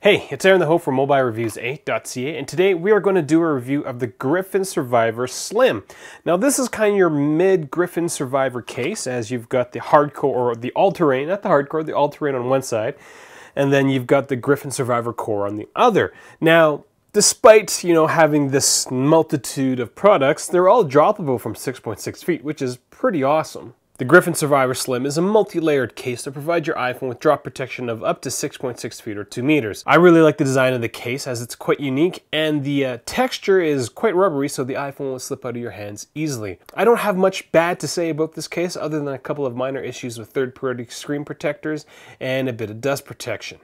Hey, it's Aaron the Hope from mobilereviews-eh, and today we are going to do a review of the Griffin Survivor Slim. Now this is kind of your mid-Griffin Survivor case, as you've got the hardcore, or the all-terrain, not the hardcore, the all-terrain on one side, and then you've got the Griffin Survivor Core on the other. Now, despite, having this multitude of products, they're all droppable from 6.6 feet, which is pretty awesome. The Griffin Survivor Slim is a multi-layered case that provides your iPhone with drop protection of up to 6.6 feet or 2 meters. I really like the design of the case as it's quite unique, and the texture is quite rubbery, so the iPhone will slip out of your hands easily. I don't have much bad to say about this case other than a couple of minor issues with third-party screen protectors and a bit of dust protection.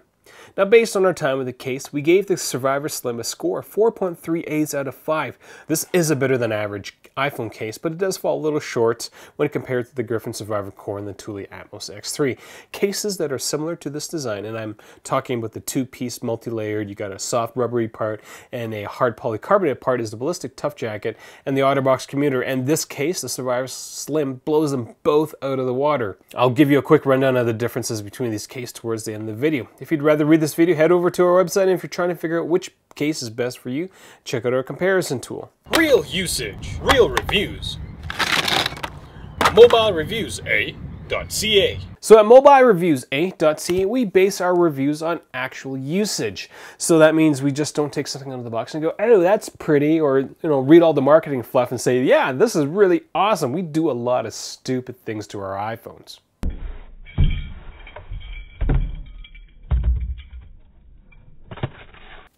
Now, based on our time with the case, we gave the Survivor Slim a score of 4.38 out of 5. This is a better than average iPhone case, but it does fall a little short when compared to the Griffin Survivor Core and the Thule Atmos X3. Cases that are similar to this design, and I'm talking about the two-piece multi-layered, you got a soft rubbery part and a hard polycarbonate part, is the Ballistic Tough Jacket and the Otterbox commuter, and this case, the Survivor Slim, blows them both out of the water. I'll give you a quick rundown of the differences between these cases towards the end of the video. If you'd rather read this video, head over to our website, and if you're trying to figure out which case is best for you, check out our comparison tool. Real usage, real reviews. mobilereviews-eh.ca. So at mobilereviews-eh.ca, we base our reviews on actual usage. So that means we just don't take something out of the box and go, oh, that's pretty, or read all the marketing fluff and say, yeah, this is really awesome. We do a lot of stupid things to our iPhones.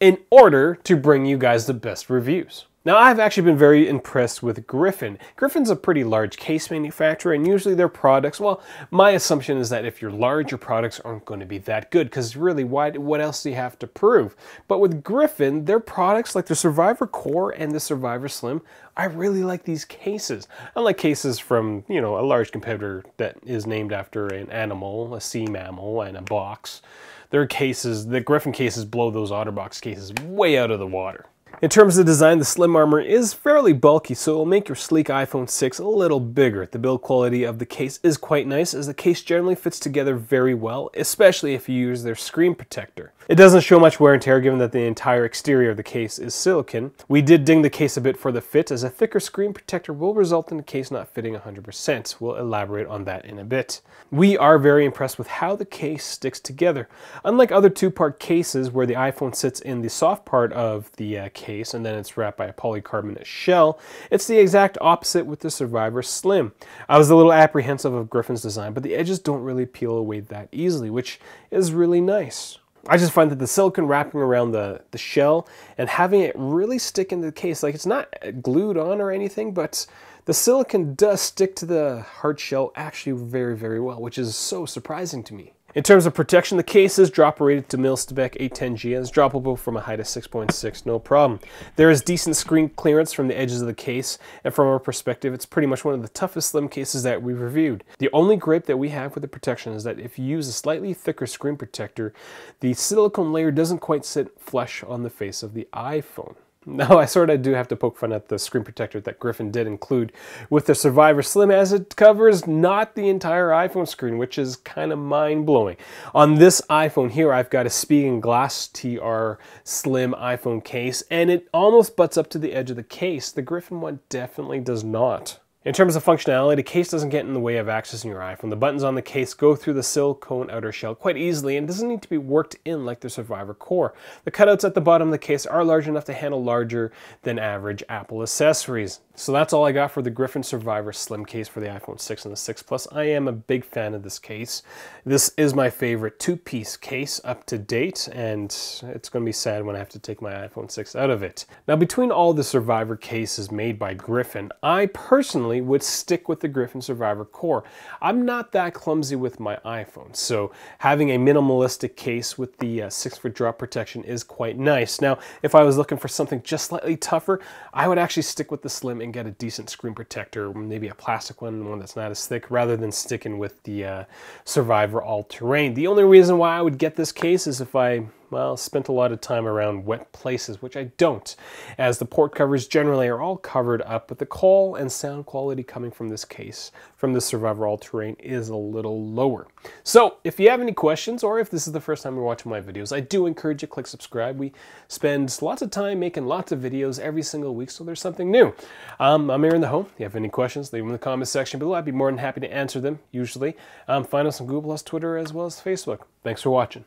In order to bring you guys the best reviews. Now, I've actually been very impressed with Griffin. Griffin's a pretty large case manufacturer, and usually their products, well, my assumption is that if you're large, your products aren't going to be that good, because really, what else do you have to prove? But with Griffin, their products, like the Survivor Core and the Survivor Slim, I really like these cases. Unlike cases from, a large competitor that is named after an animal, a sea mammal, and a box. Their cases, the Griffin cases, blow those Otterbox cases way out of the water. In terms of design, the Slim armor is fairly bulky, so it will make your sleek iPhone 6 a little bigger. The build quality of the case is quite nice, as the case generally fits together very well, especially if you use their screen protector. It doesn't show much wear and tear given that the entire exterior of the case is silicone. We did ding the case a bit for the fit, as a thicker screen protector will result in the case not fitting 100%. We'll elaborate on that in a bit. We are very impressed with how the case sticks together. Unlike other two-part cases where the iPhone sits in the soft part of the case and then it's wrapped by a polycarbonate shell, it's the exact opposite with the Survivor Slim. I was a little apprehensive of Griffin's design, but the edges don't really peel away that easily, which is really nice. I just find that the silicone wrapping around the shell and having it really stick into the case, like it's not glued on or anything, but the silicone does stick to the hard shell actually very, very well, which is so surprising to me. In terms of protection, the case is drop rated to mil-spec 810G and is droppable from a height of 6.6, no problem. There is decent screen clearance from the edges of the case, and from our perspective, it's pretty much one of the toughest Slim cases that we've reviewed. The only gripe that we have with the protection is that if you use a slightly thicker screen protector, the silicone layer doesn't quite sit flush on the face of the iPhone. Now, I sort of do have to poke fun at the screen protector that Griffin did include with the Survivor Slim, as it covers not the entire iPhone screen, which is kind of mind-blowing. On this iPhone here, I've got a Spigen Glass TR Slim iPhone case, and it almost butts up to the edge of the case. The Griffin one definitely does not. In terms of functionality, the case doesn't get in the way of accessing your iPhone. The buttons on the case go through the silicone outer shell quite easily and doesn't need to be worked in like the Survivor Core. The cutouts at the bottom of the case are large enough to handle larger than average Apple accessories. So that's all I got for the Griffin Survivor Slim case for the iPhone 6 and the 6 Plus. I am a big fan of this case. This is my favorite two-piece case up to date, and it's going to be sad when I have to take my iPhone 6 out of it. Now, between all the Survivor cases made by Griffin, I personally would stick with the Griffin Survivor Core. I'm not that clumsy with my iPhone, so having a minimalistic case with the 6-foot drop protection is quite nice. Now, if I was looking for something just slightly tougher, I would actually stick with the Slim and get a decent screen protector, maybe a plastic one that's not as thick, rather than sticking with the Survivor All-Terrain. The only reason why I would get this case is if I well, spent a lot of time around wet places, which I don't, as the port covers generally are all covered up, but the call and sound quality coming from this case, from the Survivor All-Terrain, is a little lower. So if you have any questions, or if this is the first time you're watching my videos, I do encourage you to click subscribe. We spend lots of time making lots of videos every single week, so there's something new. I'm Aaron the Home. If you have any questions, leave them in the comments section below. I'd be more than happy to answer them, usually. Find us on Google+, Twitter, as well as Facebook. Thanks for watching.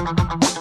Thank you.